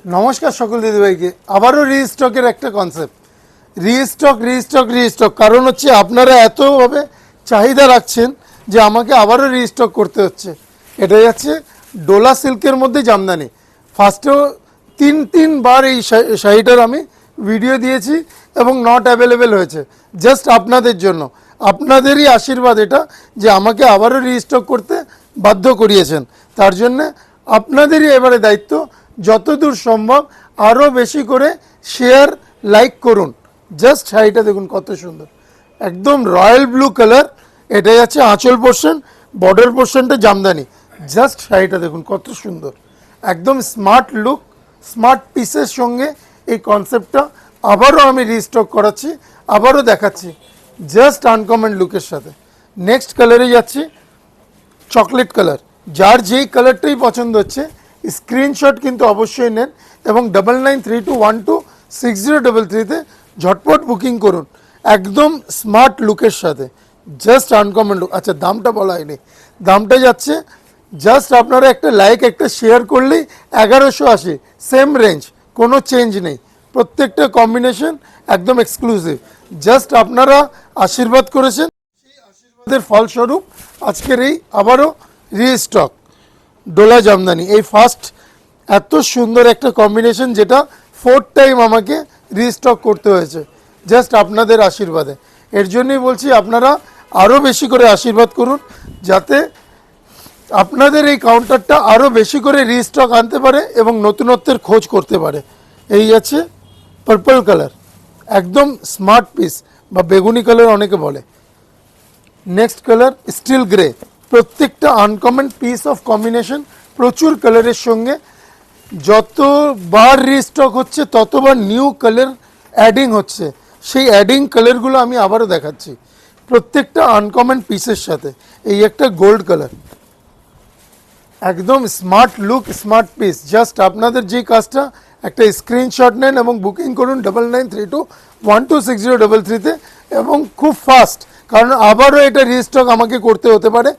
নমস্কার সকল দিদিভাইকে। আবারও রিস্টকের একটা কনসেপ্ট, রিস্টক। কারণ হচ্ছে আপনারা এতভাবে চাহিদা রাখছেন যে আমাকে আবারও রিস্টক করতে হচ্ছে। এটা যাচ্ছে ডোলা সিল্কের মধ্যে জামদানি। ফার্স্টেও তিনবার এই শাড়িটার আমি ভিডিও দিয়েছি এবং নট অ্যাভেলেবেল হয়েছে। জাস্ট আপনাদের জন্য, আপনাদেরই আশীর্বাদ এটা যে আমাকে আবারও রিস্টক করতে বাধ্য করিয়েছেন। তার জন্যে আপনাদেরই এবারে দায়িত্ব, যতদূর সম্ভব আরও বেশি করে শেয়ার লাইক করুন। জাস্ট শাড়িটা দেখুন কত সুন্দর, একদম রয়্যাল ব্লু কালার। এটা যাচ্ছে আঁচল পোর্শন, বর্ডার পোর্শনটা জামদানি। জাস্ট শাড়িটা দেখুন কত সুন্দর, একদম স্মার্ট লুক, স্মার্ট পিসের সঙ্গে এই কনসেপ্টটা আবারও আমি রিস্টক করাচ্ছি, আবারও দেখাচ্ছি জাস্ট আনকমন লুকের সাথে। নেক্সট কালারে যাচ্ছি চকলেট কালার। যার যেই কালারটাই পছন্দ হচ্ছে স্ক্রিনশট কিন্তু অবশ্যই নেন এবং 9932126033-তে ঝটপট বুকিং করুন একদম স্মার্ট লুকের সাথে, জাস্ট আনকমন লুক। আচ্ছা, দামটা বলা হয়নি, দামটা যাচ্ছে জাস্ট আপনারা একটা লাইক একটা শেয়ার করলেই 1180, সেম রেঞ্জ, কোনো চেঞ্জ নেই। প্রত্যেকটা কম্বিনেশন একদম এক্সক্লুসিভ। জাস্ট আপনারা আশীর্বাদ করেছেন, সেই আশীর্বাদের ফলস্বরূপ আজকের এই আবারও রিস্টক ডোলা জামদানি। এই ফার্স্ট এত সুন্দর একটা কম্বিনেশন, যেটা 4th টাইম আমাকে রিস্টক করতে হয়েছে জাস্ট আপনাদের আশীর্বাদে। এর জন্যই বলছি আপনারা আরও বেশি করে আশীর্বাদ করুন, যাতে আপনাদের এই কাউন্টারটা আরও বেশি করে রিস্টক আনতে পারে এবং নতুনত্বের খোঁজ করতে পারে। এই আছে পার্পল কালার, একদম স্মার্ট পিস বা বেগুনি কালার অনেকে বলে। Next colour still grey. প্রত্যেকটা আনকমন পিস অফ কম্বিনেশন, প্রচুর কালারের সঙ্গে। যতবার রিস্টক হচ্ছে ততবার নিউ কালার অ্যাডিং হচ্ছে। সেই অ্যাডিং কালারগুলো আমি আবারও দেখাচ্ছি প্রত্যেকটা আনকমন পিসের সাথে। এই একটা গোল্ড কালার, একদম smart look, smart piece. Just আপনাদের যে কাজটা, একটা স্ক্রিনশট নেন এবং বুকিং করুন 9932126033-তে এবং খুব ফাস্ট, কারণ আবারও এটা রিস্টক আমাকে করতে হতে পারে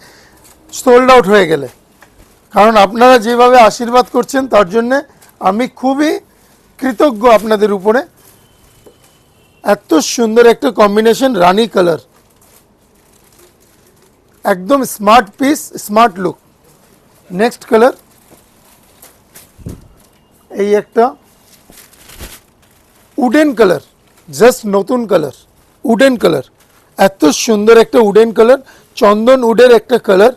সোল্ড আউট হয়ে গেলে। কারণ আপনারা যেভাবে আশীর্বাদ করছেন তার জন্যে আমি খুবই কৃতজ্ঞ আপনাদের উপরে। এত সুন্দর একটা কম্বিনেশন, রানী কালার, একদম smart piece, smart look. Next colour এই একটা উডেন কালার, জাস্ট নতুন কালার, উডেন কালার। এত সুন্দর একটা উডেন কালার, চন্দন উডের একটা কালার,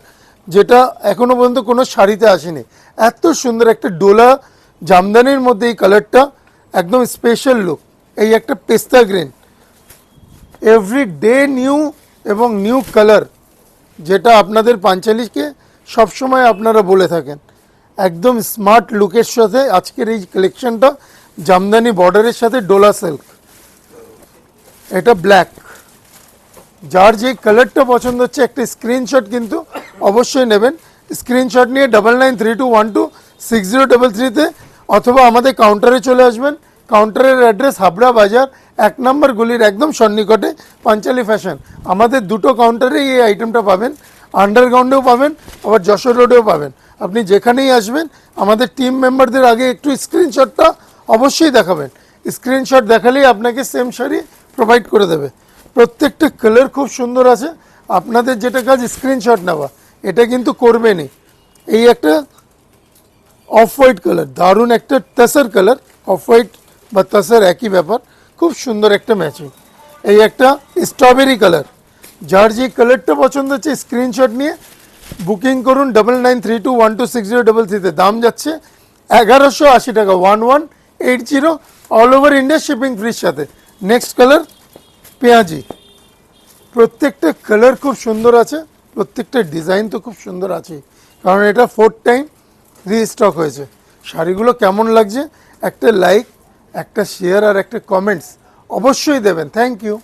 যেটা এখনো পর্যন্ত কোনো শাড়িতে আসেনি। এত সুন্দর একটা ডোলা জামদানির মধ্যে এই কালারটা, একদম স্পেশাল লুক। এই একটা পেস্তা গ্রিন, এভরি ডে নিউ এবং নিউ কালার, যেটা আপনাদের পাঞ্চালীকে সবসময় আপনারা বলে থাকেন। একদম স্মার্ট লুকের সাথে আজকের এই কালেকশনটা, জামদানি বর্ডারের সাথে ডোলা সিল্ক। এটা ব্ল্যাক। যার যে কালারটা পছন্দ হচ্ছে একটা স্ক্রিনশট কিন্তু অবশ্যই নেবেন। স্ক্রিনশট নিয়ে 9932126033-তে অথবা আমাদের কাউন্টারে চলে আসবেন। কাউন্টারের অ্যাড্রেস হাবড়া বাজার 1 নম্বর গলির একদম সন্নিকটে, পাঞ্চালী ফ্যাশন। আমাদের দুটো কাউন্টারে এই আইটেমটা পাবেন, আন্ডারগ্রাউন্ডেও পাবেন, আবার যশোর রোডেও পাবেন। আপনি যেখানেই আসবেন আমাদের টিম মেম্বারদের আগে একটু স্ক্রিনশটটা অবশ্যই দেখাবেন। স্ক্রিনশট দেখালেই আপনাকে সেম শাড়ি প্রোভাইড করে দেবে। প্রত্যেকটা কালার খুব সুন্দর আছে। আপনাদের যেটা কাজ স্ক্রিনশট নেওয়া, এটা কিন্তু করবেনই। এই একটা অফ হোয়াইট কালার, দারুণ একটা তাসার কালার, অফ হোয়াইট বা তাসার একই ব্যাপার, খুব সুন্দর একটা ম্যাচিং। এই একটা স্ট্রবেরি কালার। যার যে কালারটা পছন্দ হচ্ছে স্ক্রিনশট নিয়ে বুকিং করুন 9932126033-তে। দাম যাচ্ছে 1180 টাকা, 1180, অল ওভার ইন্ডিয়া শিপিং ফ্রির সাথে। নেক্সট কালার পেঁয়াজি। প্রত্যেকটা কালার খুব সুন্দর আছে, প্রত্যেকটা ডিজাইন তো খুব সুন্দর আছে, কারণ এটা 4th টাইম রিস্টক হয়েছে। শাড়িগুলো কেমন লাগছে একটা লাইক, একটা শেয়ার আর একটা কমেন্টস অবশ্যই দেবেন। Thank you.